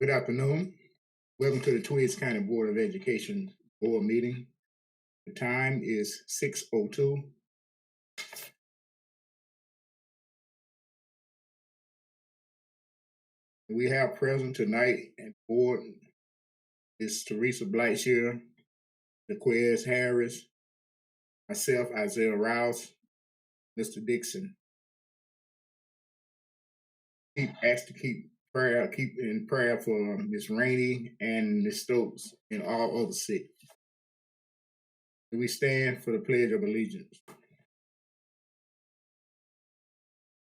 Good afternoon. Welcome to the Twiggs County Board of Education Board meeting. The time is 6:02. We have present tonight at the board is Teresa Blackshear, Jaquez Harris, myself, Isaiah Rouse, Mr. Dixon. Keep in prayer for Ms. Rainey and Ms. Stokes and all other sick. Do we stand for the Pledge of Allegiance?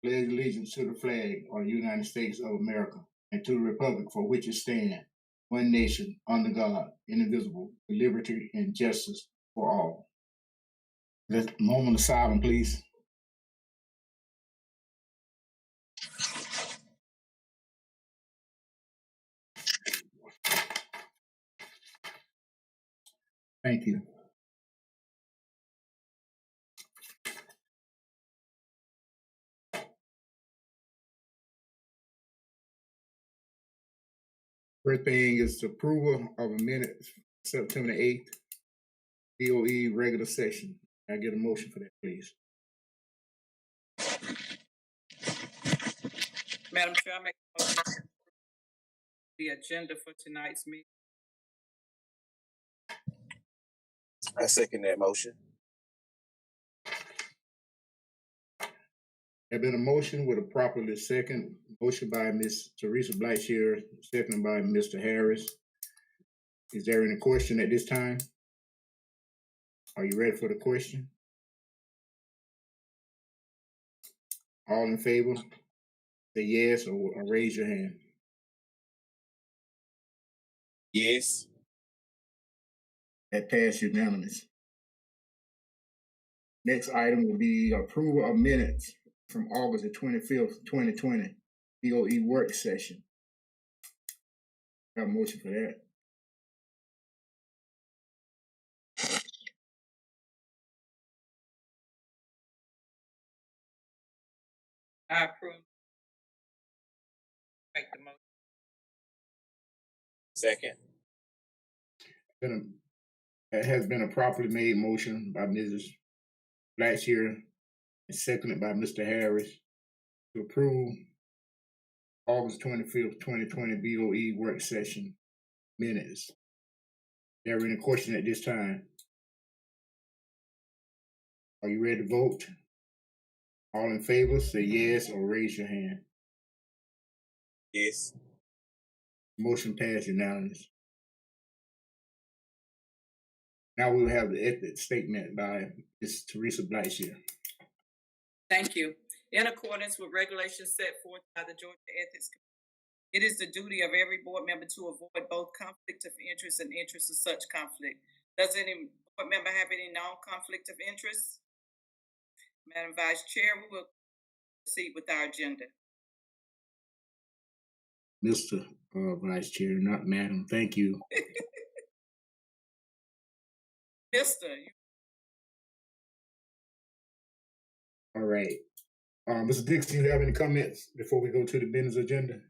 Pledge allegiance to the flag of the United States of America and to the republic for which it stands, one nation, under God, indivisible, with liberty and justice for all. Let's moment of silence, please. Thank you. First thing is the approval of a minute September 8th, BOE regular session. Can I get a motion for that, please? Madam Chair, I make a motion to approve the agenda for tonight's meeting. I second that motion. There been a motion with a properly second motion by Ms. Teresa Blackshear, seconded by Mr. Harris. Is there any question at this time? Are you ready for the question? All in favor, say yes or raise your hand. Yes. That passed unanimous. Next item will be approval of minutes from August the 25th, 2020, BOE work session. Got a motion for that. I approve. Make the motion. Second. It has been a properly made motion by Mrs. Blackshear and seconded by Mr. Harris to approve August 25th, 2020 BOE work session minutes. There any question at this time? Are you ready to vote? All in favor, say yes or raise your hand. Yes. Motion passed unanimous. Now we will have the ethics statement by Ms. Teresa Blackshear. Thank you. In accordance with regulations set forth by the Georgia Ethics Committee, it is the duty of every board member to avoid both conflict of interest and interest of such conflict. Does any board member have any non-conflict of interest? Madam Vice Chair, we will proceed with our agenda. Mr. Vice Chair, not Madam. Thank you. Mr. All right. Mr. Dixon, do you have any comments before we go to the business agenda?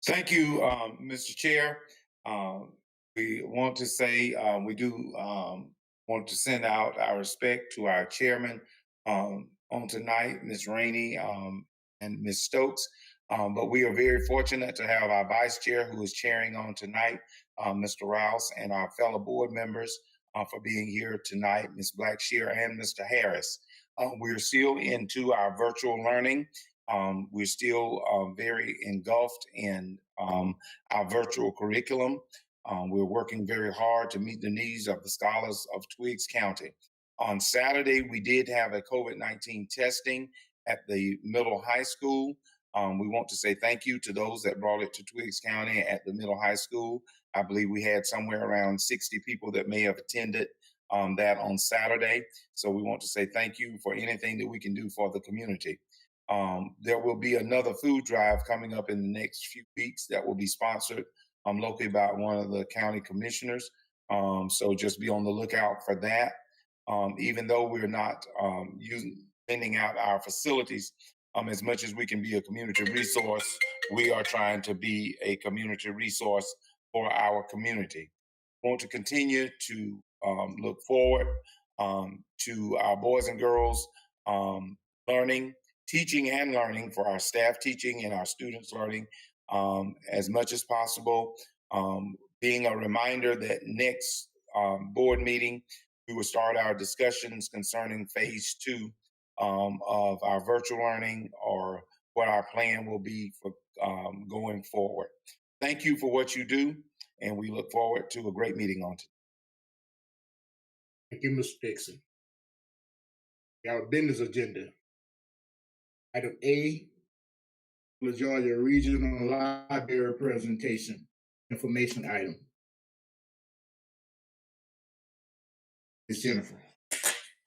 Thank you, Mr. Chair. We want to say we do want to send out our respect to our chairman on tonight, Ms. Rainey and Ms. Stokes. But we are very fortunate to have our vice chair who is chairing on tonight, Mr. Rouse, and our fellow board members for being here tonight, Ms. Blackshear and Mr. Harris. We're still into our virtual learning. We're still very engulfed in our virtual curriculum. We're working very hard to meet the needs of the scholars of Twiggs County. On Saturday, we did have a COVID-19 testing at the middle high school. We want to say thank you to those that brought it to Twiggs County at the middle high school. I believe we had somewhere around 60 people that may have attended that on Saturday. So we want to say thank you for anything that we can do for the community. There will be another food drive coming up in the next few weeks that will be sponsored locally by one of the county commissioners. So just be on the lookout for that. Even though we're not cleaning out our facilities, As much as we can be a community resource, we are trying to be a community resource for our community. Want to continue to look forward to our boys and girls learning, teaching and learning, for our staff teaching and our students learning as much as possible. Being a reminder that next board meeting, we will start our discussions concerning phase 2 of our virtual learning, or what our plan will be for going forward. Thank you for what you do, and we look forward to a great meeting on today. Thank you, Mr. Dixon. Our business agenda. Item A, Georgia Regional Library Presentation Information Item. Ms. Jennifer.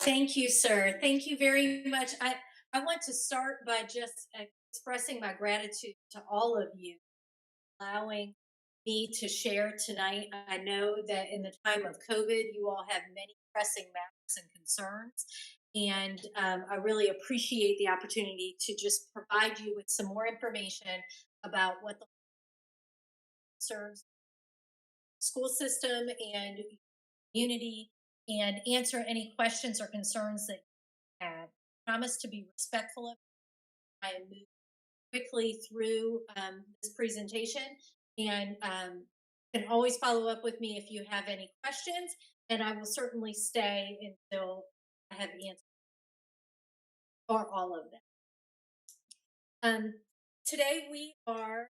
Thank you, sir. Thank you very much. I want to start by just expressing my gratitude to all of you allowing me to share tonight. I know that in the time of COVID, you all have many pressing matters and concerns, and I really appreciate the opportunity to just provide you with some more information about what the serves school system and community, and answer any questions or concerns that you have. I promise to be respectful of you. I move quickly through this presentation, and can always follow up with me if you have any questions, and I will certainly stay until I have answered or all of them. Today we are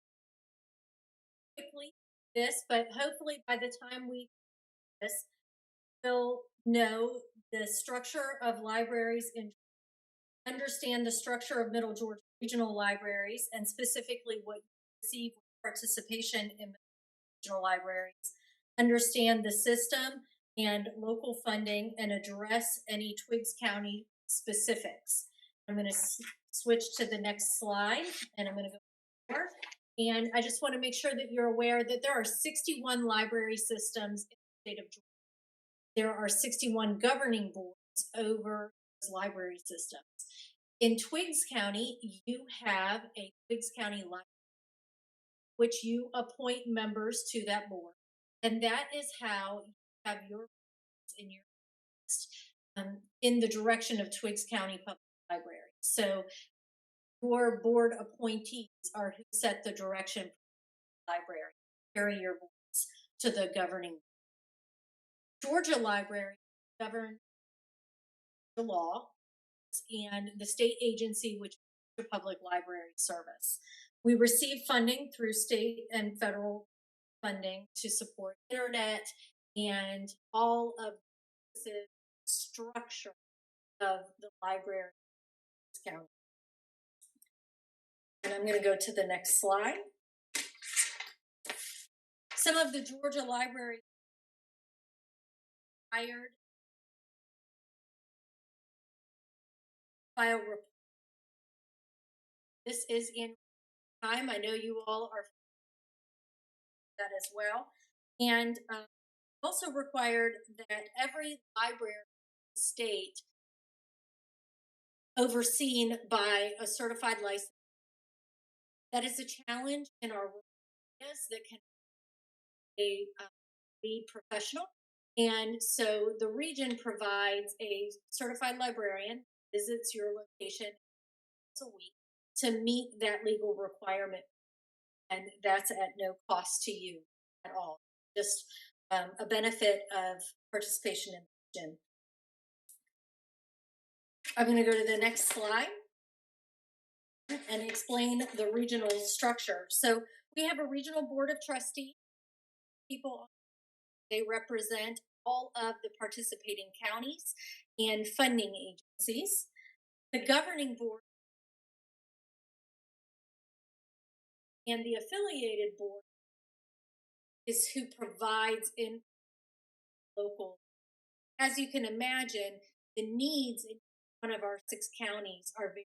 quickly this, but hopefully by the time we this, we'll know the structure of libraries and understand the structure of Middle Georgia regional libraries, and specifically what you receive with participation in regional libraries, understand the system and local funding, and address any Twiggs County specifics. I'm going to switch to the next slide, and I'm going to go forward. And I just want to make sure that you're aware that there are 61 library systems in the state of Georgia. There are 61 governing boards over those library systems. In Twiggs County, you have a Twiggs County library, which you appoint members to that board. And that is how you have your in your in the direction of Twiggs County Public Library. So your board appointees are who set the direction for the library, carry your voice to the governing. Georgia Library govern the law and the state agency, which is the Public Library Service. We receive funding through state and federal funding to support internet and all of the structure of the library county. And I'm going to go to the next slide. Some of the Georgia libraries hired file report. This is in time. I know you all are that as well. And also required that every library in the state overseen by a certified license. That is a challenge in our areas that can be professional. And so the region provides a certified librarian, visits your location once a week to meet that legal requirement. And that's at no cost to you at all. Just a benefit of participation in the region. I'm going to go to the next slide and explain the regional structure. So we have a regional board of trustees. People, they represent all of the participating counties and funding agencies. The governing board and the affiliated board is who provides in local. As you can imagine, the needs in one of our 6 counties are very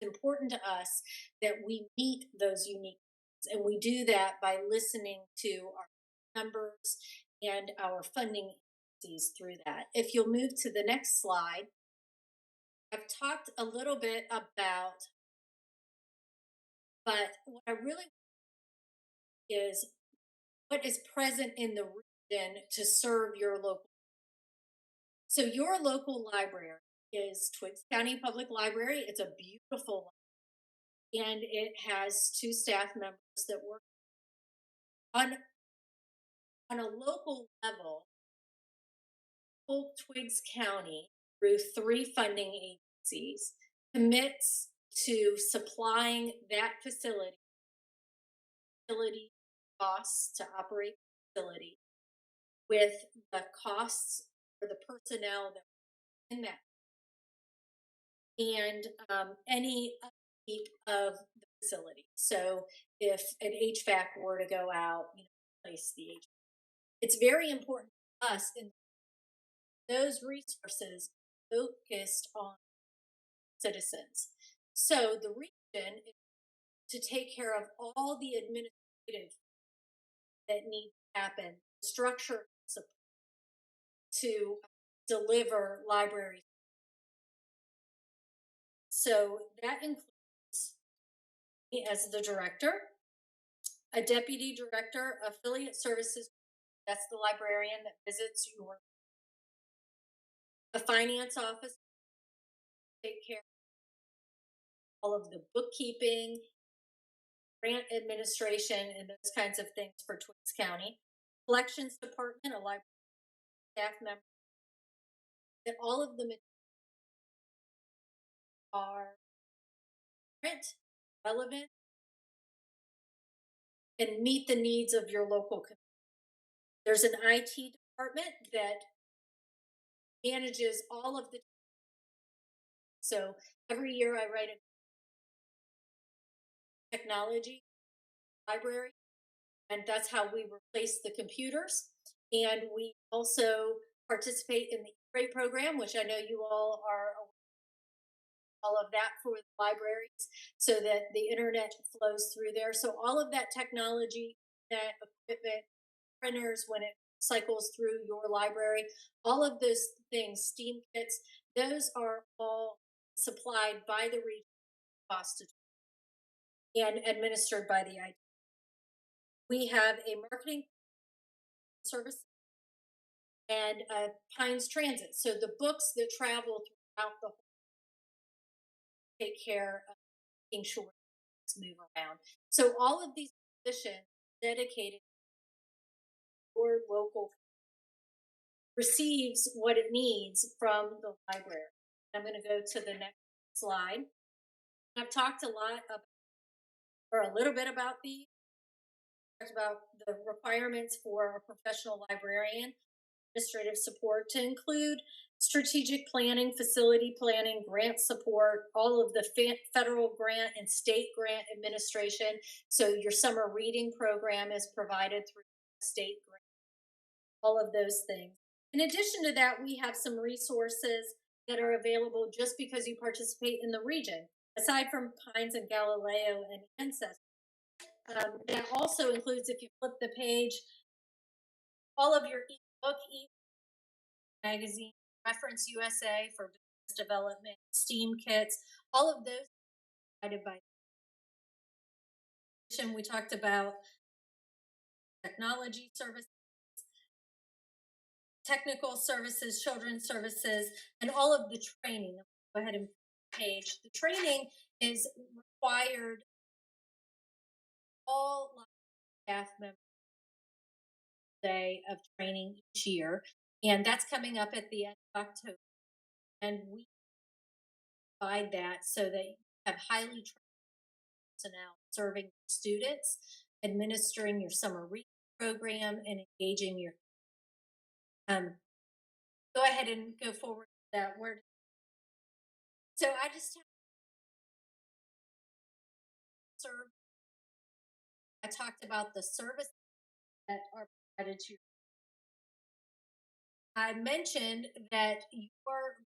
important to us that we meet those unique needs. And we do that by listening to our members and our funding agencies through that. If you'll move to the next slide, I've talked a little bit about, but what I really is what is present in the region to serve your local. So your local library is Twiggs County Public Library. It's a beautiful library, and it has 2 staff members that work on a local level. Whole Twiggs County, through 3 funding agencies, commits to supplying that facility costs to operate the facility with the costs for the personnel that are in that, and any upkeep of the facility. So if an HVAC were to go out, replace the HVAC. It's very important to us in those resources focused on citizens. So the region is to take care of all the administrative that need to happen, structure to deliver libraries. So that includes me as the director, a deputy director, affiliate services, that's the librarian that visits your, the finance office, take care of all of the bookkeeping, grant administration, and those kinds of things for Twiggs County. Collections department, a library staff member, that all of them are current, relevant, and meet the needs of your local community. There's an IT department that manages all of the. So every year I write a technology library, and that's how we replace the computers. And we also participate in the E-Rate program, which I know you all are all of that for the libraries, so that the internet flows through there. So all of that technology, that equipment, printers, when it cycles through your library, all of those things, Steam kits, those are all supplied by the region cost and administered by the IT. We have a marketing service and Pines Transit. So the books that travel throughout the whole take care of making sure things move around. So all of these positions dedicated to your local receives what it needs from the library. I'm going to go to the next slide. I've talked a lot about, or a little bit about these. Talked about the requirements for a professional librarian, administrative support to include strategic planning, facility planning, grant support, all of the federal grant and state grant administration. So your summer reading program is provided through state grant, all of those things. In addition to that, we have some resources that are available just because you participate in the region. Aside from Pines and Galileo and Ancestry, that also includes, if you flip the page, all of your ebook, magazine, Reference USA for business development, STEAM kits, all of those provided by. We talked about technology services, technical services, children's services, and all of the training. Go ahead and page. The training is required all staff members day of training each year, and that's coming up at the end of October. And we provide that so that you have highly trained personnel serving students, administering your summer reading program, and engaging your. Go ahead and go forward with that word. So I just serve. I talked about the service that are provided to you. I mentioned that your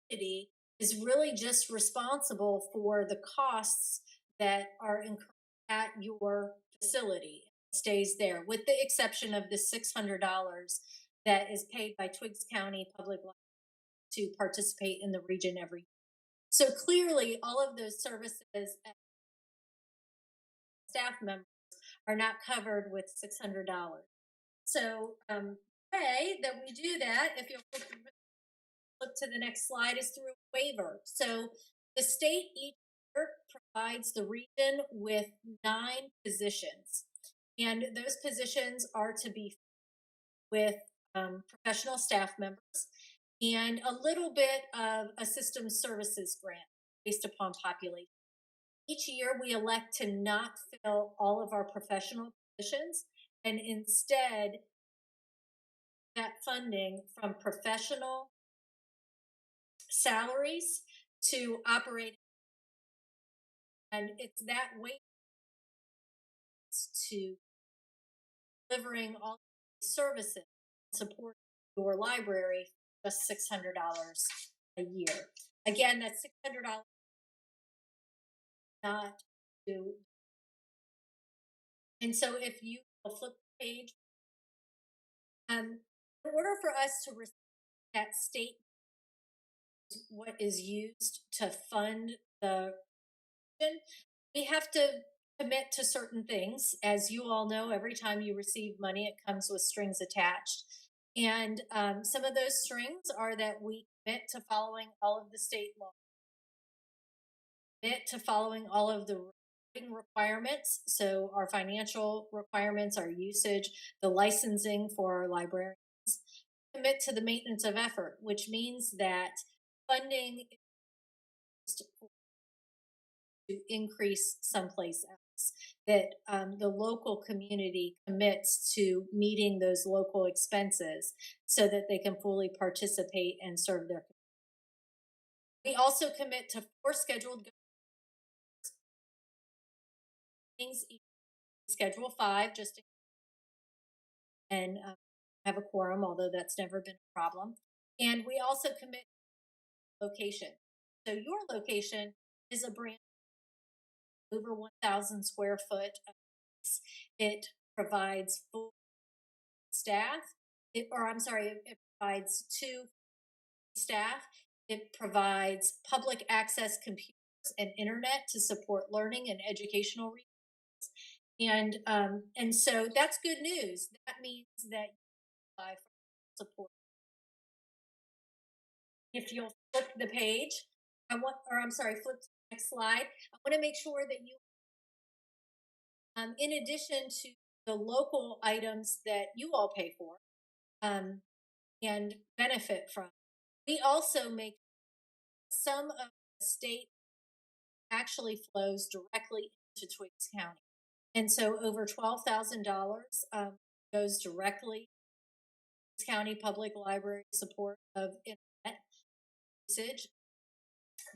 city is really just responsible for the costs that are incurred at your facility. It stays there, with the exception of the $600 that is paid by Twiggs County Public Library to participate in the region every year. So clearly, all of those services and staff members are not covered with $600. So, way that we do that, if you'll flip to the next slide, is through a waiver. So, the state each year provides the region with 9 positions, and those positions are to be with professional staff members and a little bit of a system services grant based upon population. Each year, we elect to not fill all of our professional positions and instead that funding from professional salaries to operate. And it's that way to delivering all these services, support your library, just $600 a year. Again, that's $600 not to. And so if you will flip the page, in order for us to receive that state, what is used to fund the region, we have to commit to certain things. As you all know, every time you receive money, it comes with strings attached. And some of those strings are that we commit to following all of the state laws, commit to following all of the requirements. So our financial requirements, our usage, the licensing for our librarians, commit to the maintenance of effort, which means that funding is to increase someplace else, that the local community commits to meeting those local expenses so that they can fully participate and serve their community. We also commit to 4 scheduled meetings, schedule 5, just to, and have a quorum, although that's never been a problem. And we also commit location. So your location is a brand over 1,000 square foot. It provides full staff, it provides 2 staff. It provides public access computers and internet to support learning and educational reasons. And so that's good news. That means that you apply for support. If you'll flip the page, flip to the next slide. I want to make sure that you, in addition to the local items that you all pay for and benefit from, we also make some of the state actually flows directly into Twiggs County. And so over $12,000 goes directly to County Public Library support of internet usage.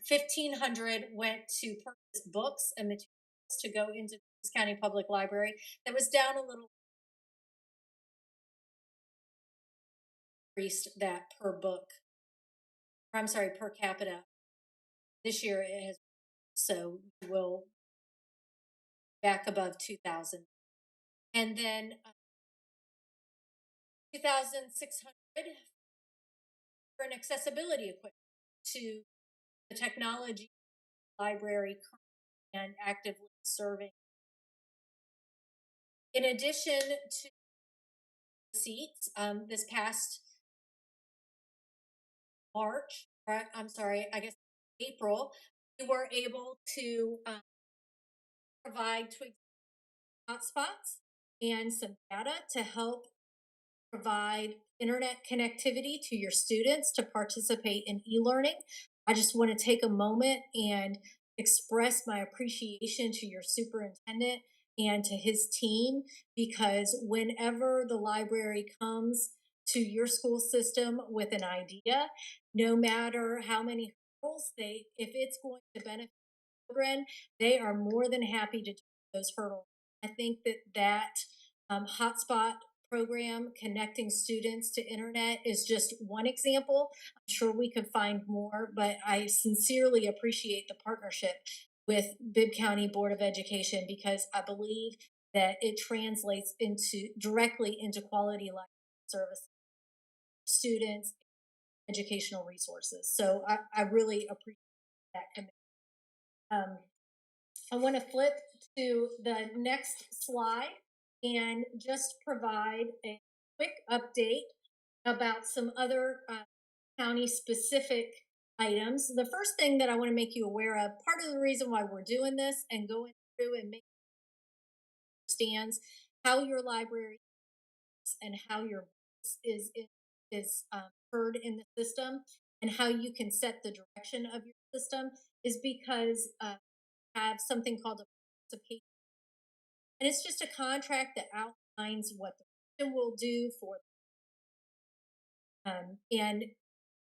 $1,500 went to purchase books and materials to go into Twiggs County Public Library. That was down a little. Increased that per book. Per capita. This year it has, so we'll back above 2,000. And then 2,600 for an accessibility equipment to the technology library and actively serving. In addition to seats, this past April, we were able to provide Twig hotspots and some data to help provide internet connectivity to your students to participate in e-learning. I just want to take a moment and express my appreciation to your superintendent and to his team, because whenever the library comes to your school system with an idea, no matter how many hurdles if it's going to benefit children, they are more than happy to do those hurdles. I think that hotspot program connecting students to internet is just one example. I'm sure we could find more, but I sincerely appreciate the partnership with Bibb County Board of Education, because I believe that it translates directly into quality life service students educational resources. So I really appreciate that commitment. I want to flip to the next slide and just provide a quick update about some other county specific items. The first thing that I want to make you aware of, part of the reason why we're doing this and going through and making understands how your library and how your voice is heard in the system and how you can set the direction of your system is because have something called a participation, and it's just a contract that outlines what the region will do for and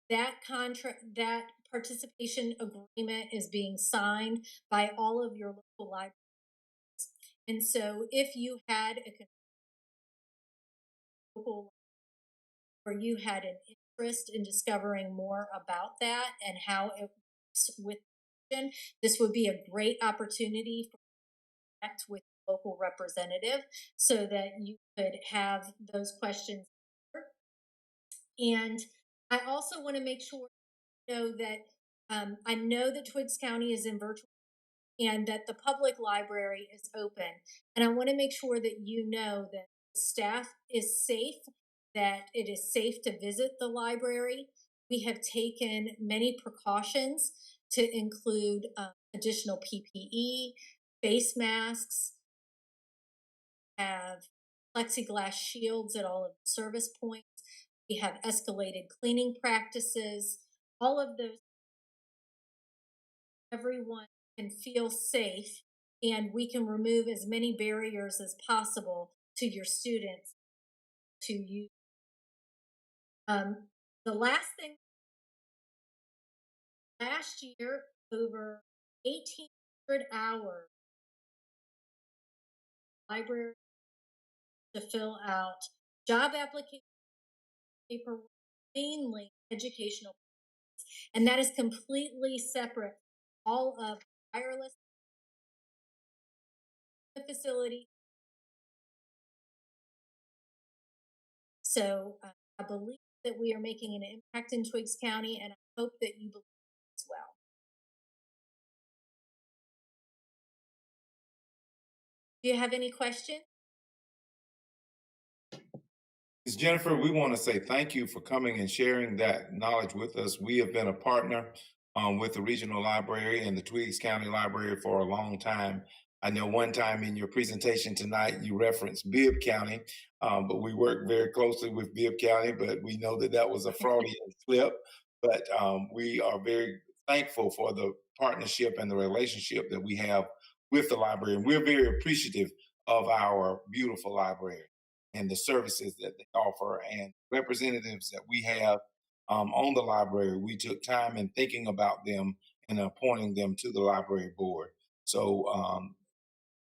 that contract, that participation agreement is being signed by all of your local libraries. And so if you had a local or you had an interest in discovering more about that and how it works with the region, this would be a great opportunity for connect with local representative so that you could have those questions. And I also want to make sure you know that I know that Twiggs County is in virtual and that the public library is open. And I want to make sure that you know that the staff is safe, that it is safe to visit the library. We have taken many precautions to include additional PPE, face masks, have plexiglass shields at all of the service points. We have escalated cleaning practices. All of those, everyone can feel safe, and we can remove as many barriers as possible to your students to use. The last thing, last year, over 1,800 hours library to fill out job application paperwork, mainly educational, and that is completely separate from all of wireless facility. So I believe that we are making an impact in Twiggs County, and I hope that you believe as well. Do you have any questions? Ms. Jennifer, we want to say thank you for coming and sharing that knowledge with us. We have been a partner with the regional library and the Twiggs County Library for a long time. I know one time in your presentation tonight, you referenced Bibb County, but we work very closely with Bibb County, but we know that that was a Freudian slip. But we are very thankful for the partnership and the relationship that we have with the library. And we're very appreciative of our beautiful library and the services that they offer and representatives that we have on the library. We took time in thinking about them and appointing them to the library board. So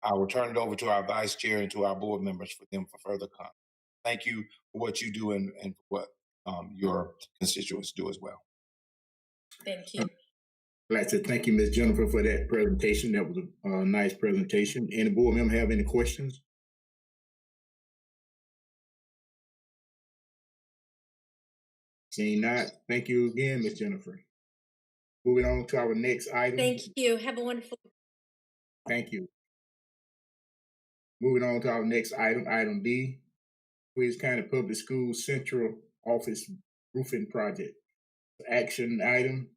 I will turn it over to our vice chair and to our board members for them for further comment. Thank you for what you do and for what your constituents do as well. Thank you. I'd like to thank you, Ms. Jennifer, for that presentation. That was a nice presentation. Any board member have any questions? Seeing not, thank you again, Ms. Jennifer. Moving on to our next item. Thank you. Have a wonderful. Thank you. Moving on to our next item, item B, Twiggs County Public Schools Central Office Roofing Project. Action item,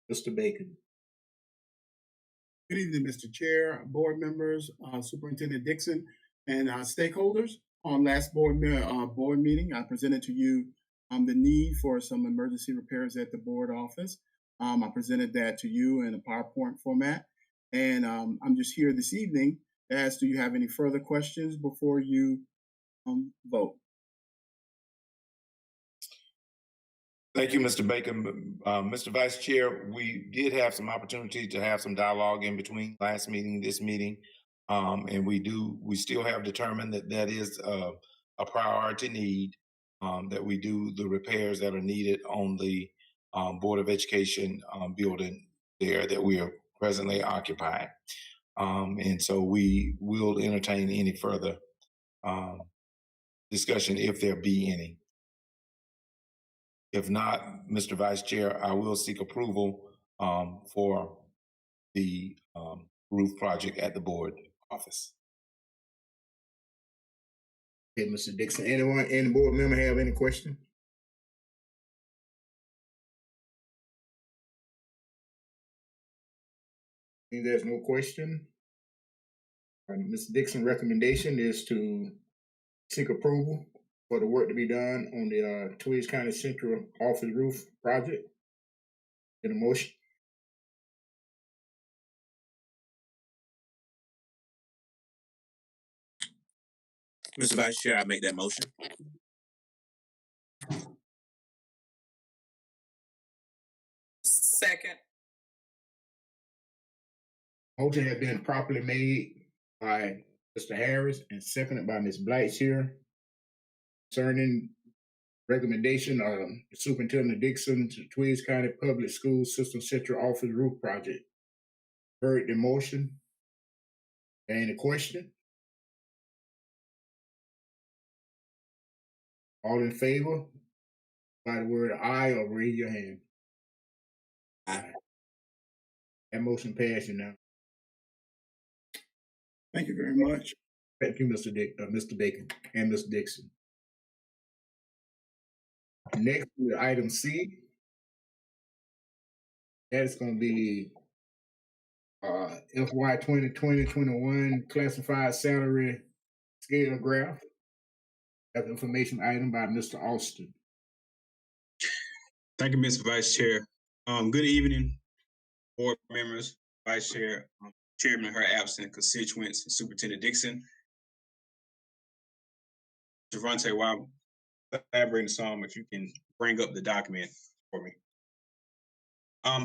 Mr. Bacon. Good evening, Mr. Chair, board members, Superintendent Dixon, and stakeholders. On last board meeting, I presented to you the need for some emergency repairs at the board office. I presented that to you in a PowerPoint format, and I'm just here this evening to ask, do you have any further questions before you vote? Thank you, Mr. Bacon. Mr. Vice Chair, we did have some opportunity to have some dialogue in between last meeting, this meeting. And we still have determined that that is a priority need, that we do the repairs that are needed on the Board of Education building there that we are presently occupying. And so we will entertain any further discussion if there be any. If not, Mr. Vice Chair, I will seek approval for the roof project at the board office. Okay, Mr. Dixon. Anyone, any board member have any question? If there's no question, Mr. Dixon's recommendation is to seek approval for the work to be done on the Tweeds County Central Office Roof Project. In a motion, Mr. Vice Chair, I make that motion. Second. motion has been properly made by Mr. Harris and seconded by Ms. Blackshear concerning recommendation of Superintendent Dixon to Tweeds County Public School System Central Office Roof Project. Heard the motion. Any question? All in favor? By the word aye or raise your hand. Aye. That motion passes now. Thank you very much. Thank you, Mr. Bacon and Mr. Dixon. Next, item C. That's going to be FY 2020-21 classified salary scale graph. That's information item by Mr. Austin. Thank you, Mr. Vice Chair. Good evening, board members, Vice Chair, Chairman in her absent, constituents, Superintendent Dixon. Javante, while elaborating some, if you can bring up the document for me.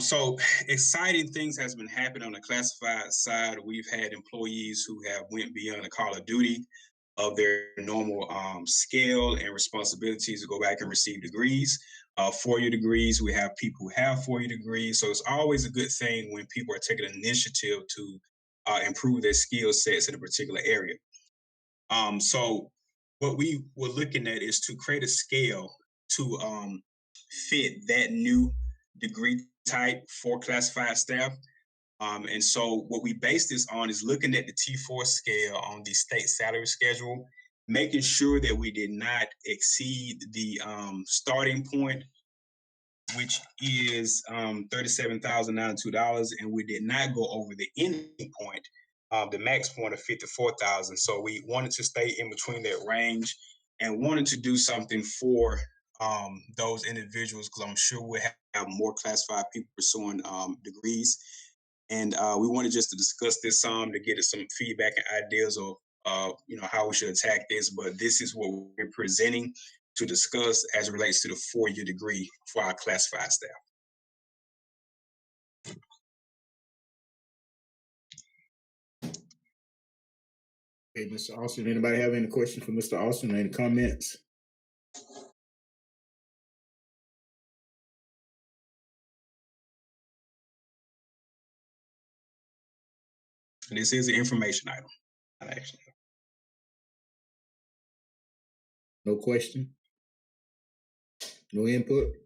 So exciting things has been happening on the classified side. We've had employees who have went beyond the call of duty of their normal scale and responsibilities to go back and receive degrees. 4-year degrees, we have people who have 4-year degrees. So it's always a good thing when people are taking initiative to improve their skill sets in a particular area. So what we were looking at is to create a scale to fit that new degree type for classified staff. And so what we base this on is looking at the T4 scale on the state salary schedule, making sure that we did not exceed the starting point, which is $37,092, and we did not go over the ending point, the max point of $54,000. So we wanted to stay in between that range and wanted to do something for those individuals, because I'm sure we'll have more classified people pursuing degrees. And we wanted just to discuss this some to get some feedback and ideas of how we should attack this. But this is what we're presenting to discuss as it relates to the 4-year degree for our classified staff. Okay, Mr. Austin, anybody have any questions for Mr. Austin? Any comments? And this is an information item, not action. No question? No input?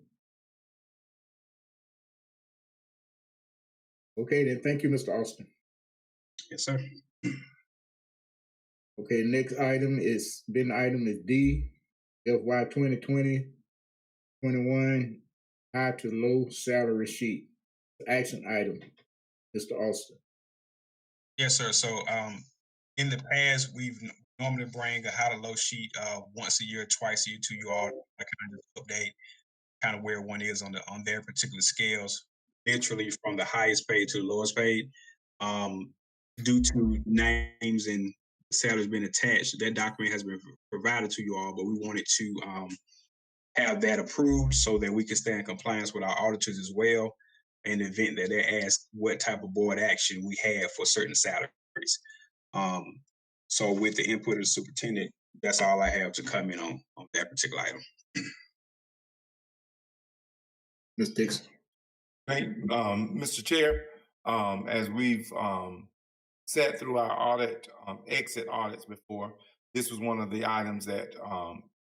Okay, then thank you, Mr. Austin. Yes, sir. Okay, next item is D, FY 2020-21 high to low salary sheet. Action item, Mr. Austin. Yes, sir. So in the past, we've normally bring a high to low sheet once a year, twice a year to you all to kind of update kind of where one is on their particular scales, literally from the highest paid to the lowest paid. Due to names and salaries being attached, that document has been provided to you all, but we wanted to have that approved so that we can stay in compliance with our auditors as well in the event that they ask what type of board action we have for certain salaries. So with the input of the superintendent, that's all I have to comment on that particular item. Ms. Dixon. Mr. Chair, as we've sat through our exit audits before, this was one of the items that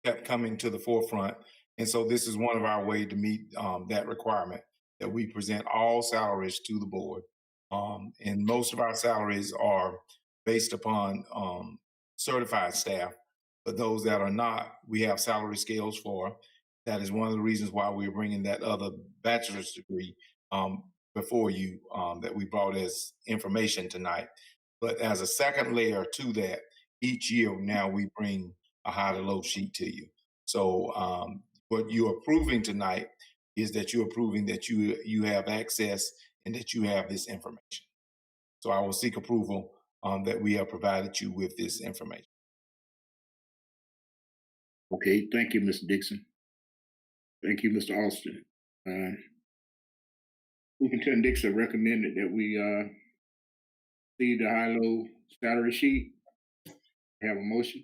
kept coming to the forefront And so this is one of our ways to meet that requirement, that we present all salaries to the board. And most of our salaries are based upon certified staff, but those that are not, we have salary scales for. That is one of the reasons why we're bringing that other bachelor's degree before you, that we brought as information tonight. But as a second layer to that, each year now we bring a high to low sheet to you. So what you're approving tonight is that you're approving that you have access and that you have this information. So I will seek approval that we have provided you with this information. Okay, thank you, Mr. Dixon. Thank you, Mr. Austin. Superintendent Dixon recommended that we see the high-low salary sheet. Have a motion.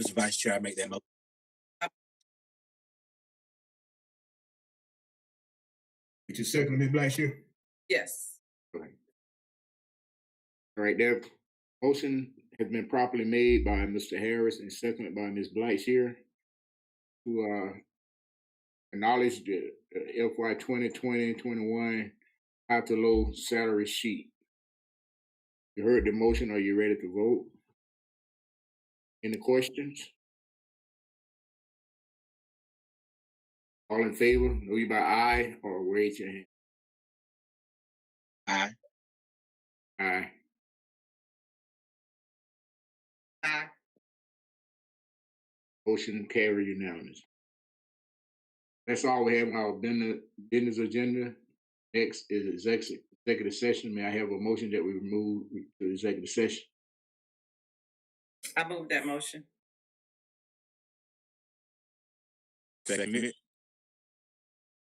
Mr. Vice Chair, I make that motion. Did you second Ms. Blackshear? Yes. All right, that motion has been properly made by Mr. Harris and seconded by Ms. Blackshear to acknowledge the FY 2020-21 high to low salary sheet. You heard the motion. Are you ready to vote? Any questions? All in favor? Know you by aye or raise your hand. Aye. Aye. Aye. Motion carried unanimous. That's all we have on our business agenda. Next is executive session. May I have a motion that we remove to executive session? I move that motion. Second it.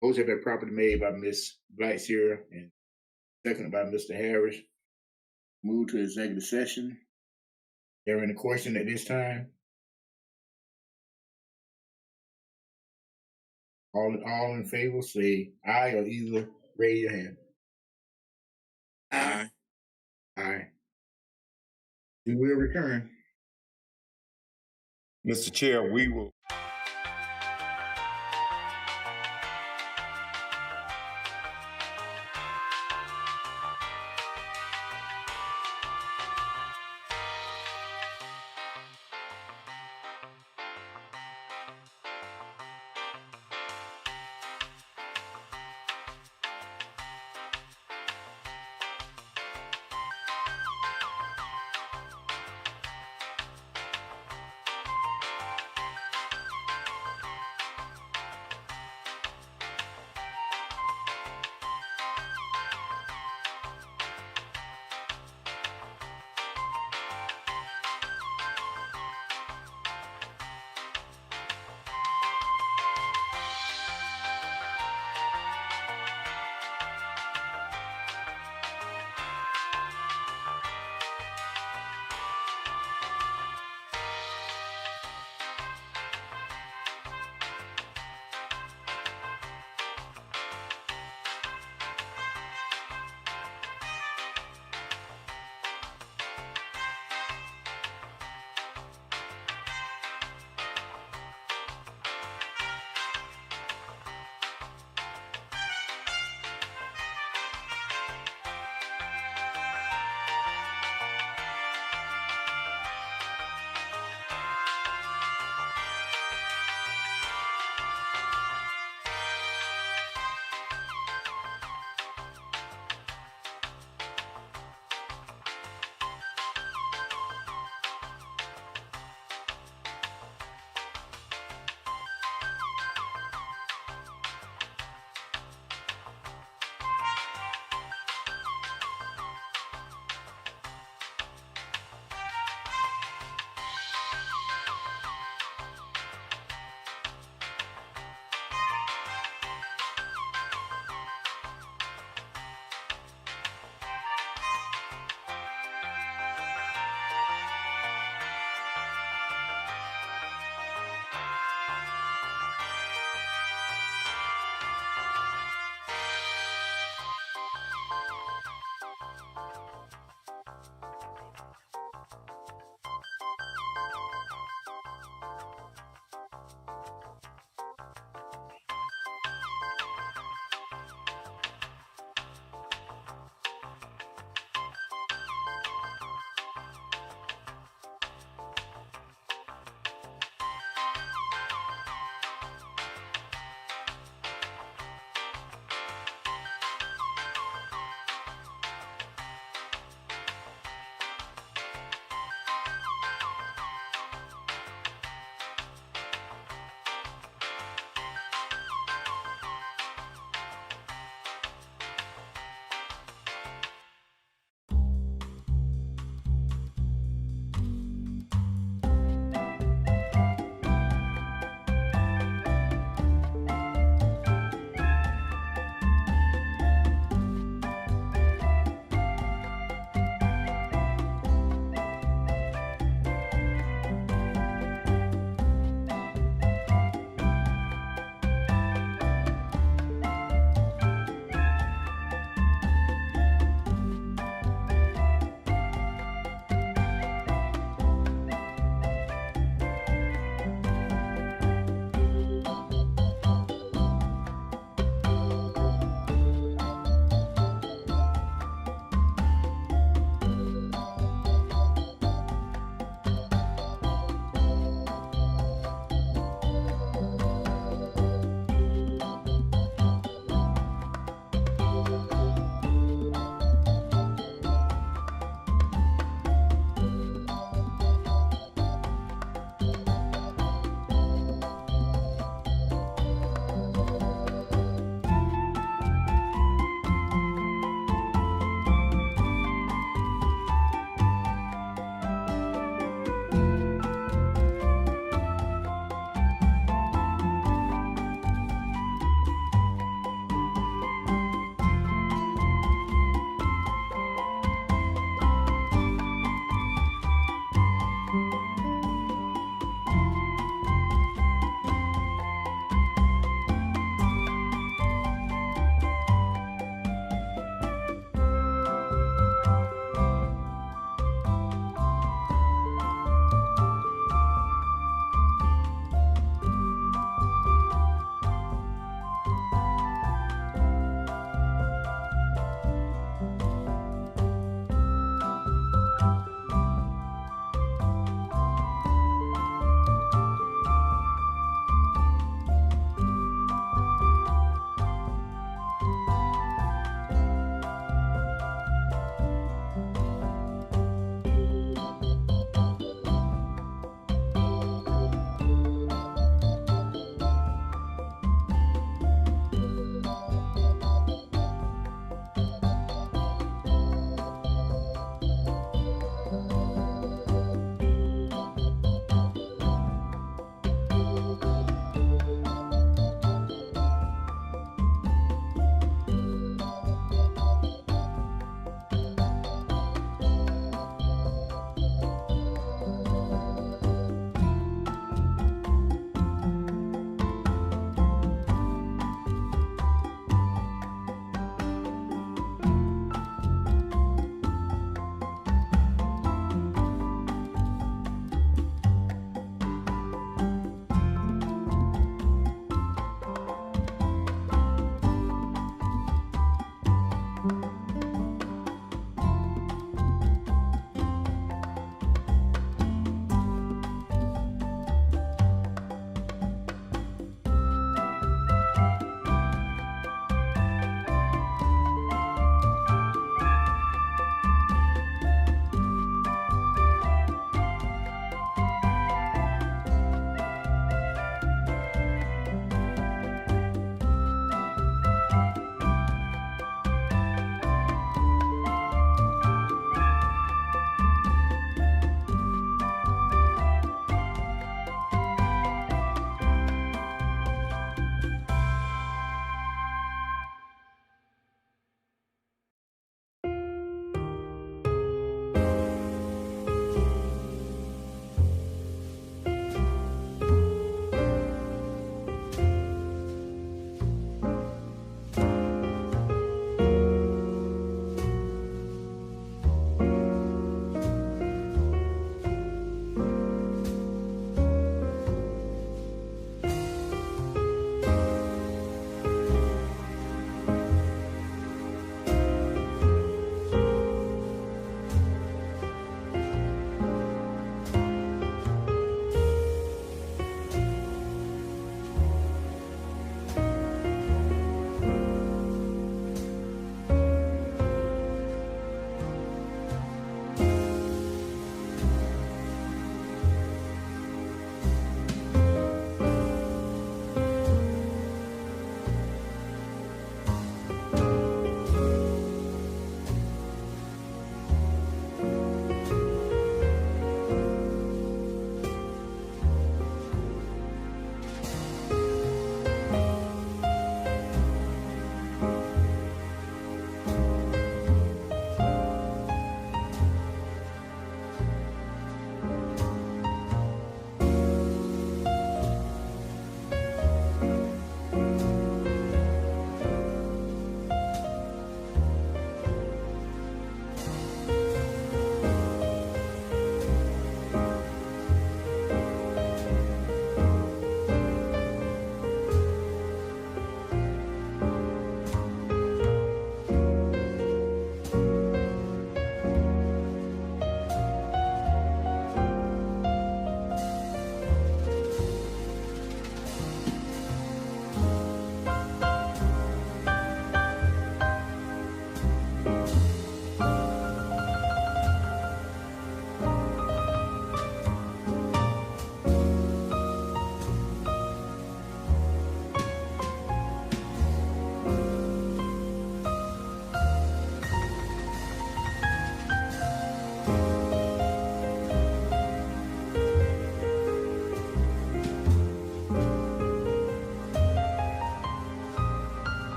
Motion been properly made by Ms. Blackshear and seconded by Mr. Harris. Move to executive session. There any question at this time? All in favor, say aye or either raise your hand. Aye. Aye. We will return. Mr. Chair, we will.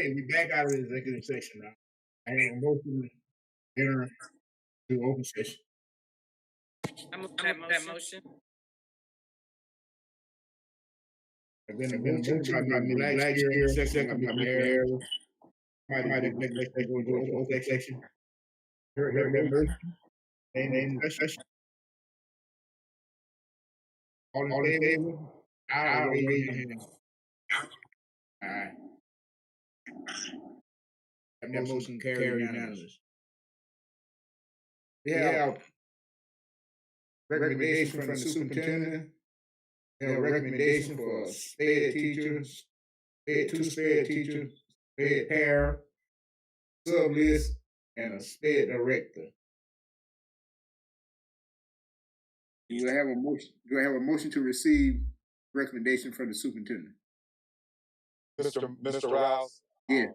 Okay, we back out of the executive session now. I have a motion to enter to open session. I move that motion. There's been a motion by Ms. Blackshear, second by Mr. Harris. Somebody make that go into open session. Heard that motion? Any discussion? All in favor? I'll raise your hand. All right. That motion carried unanimous. We have recommendation from the superintendent. We have a recommendation for sped teachers, two sped teachers, sped para, sub list, and a sped director. Do I have a motion? Do I have a motion to receive recommendation from the superintendent? Mr. Rouse. Yeah.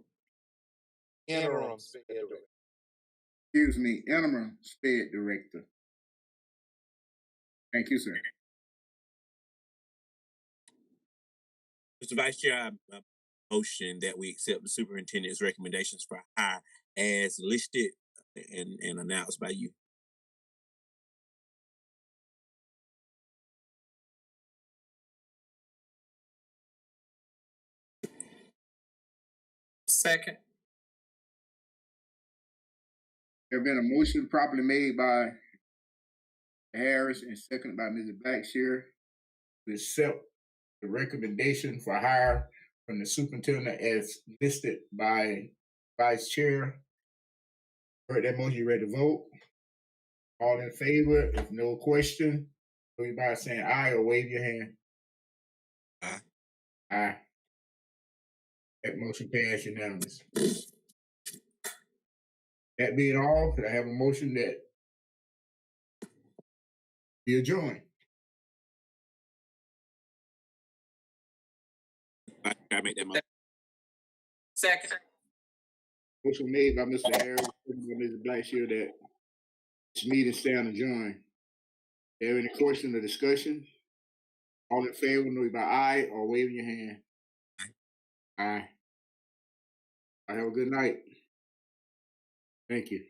Interim sped director. Excuse me, interim sped director. Thank you, sir. Mr. Vice Chair, I motion that we accept the superintendent's recommendations for hire as listed and announced by you. Second. There's been a motion properly made by Harris and seconded by Mrs. Blackshear to accept the recommendation for hire from the superintendent as listed by Vice Chair. Heard that motion, you ready to vote? All in favor? If no question, everybody saying aye or wave your hand. Aye. Aye. That motion passed unanimous. That being all, could I have a motion that be adjourned? I make that motion. Second. Motion made by Mr. Harris, seconded by Mrs. Blackshear that this meeting stand adjourned. Is there any question or discussion? All in favor, know by aye or waving your hand. Aye. Have a good night. Thank you.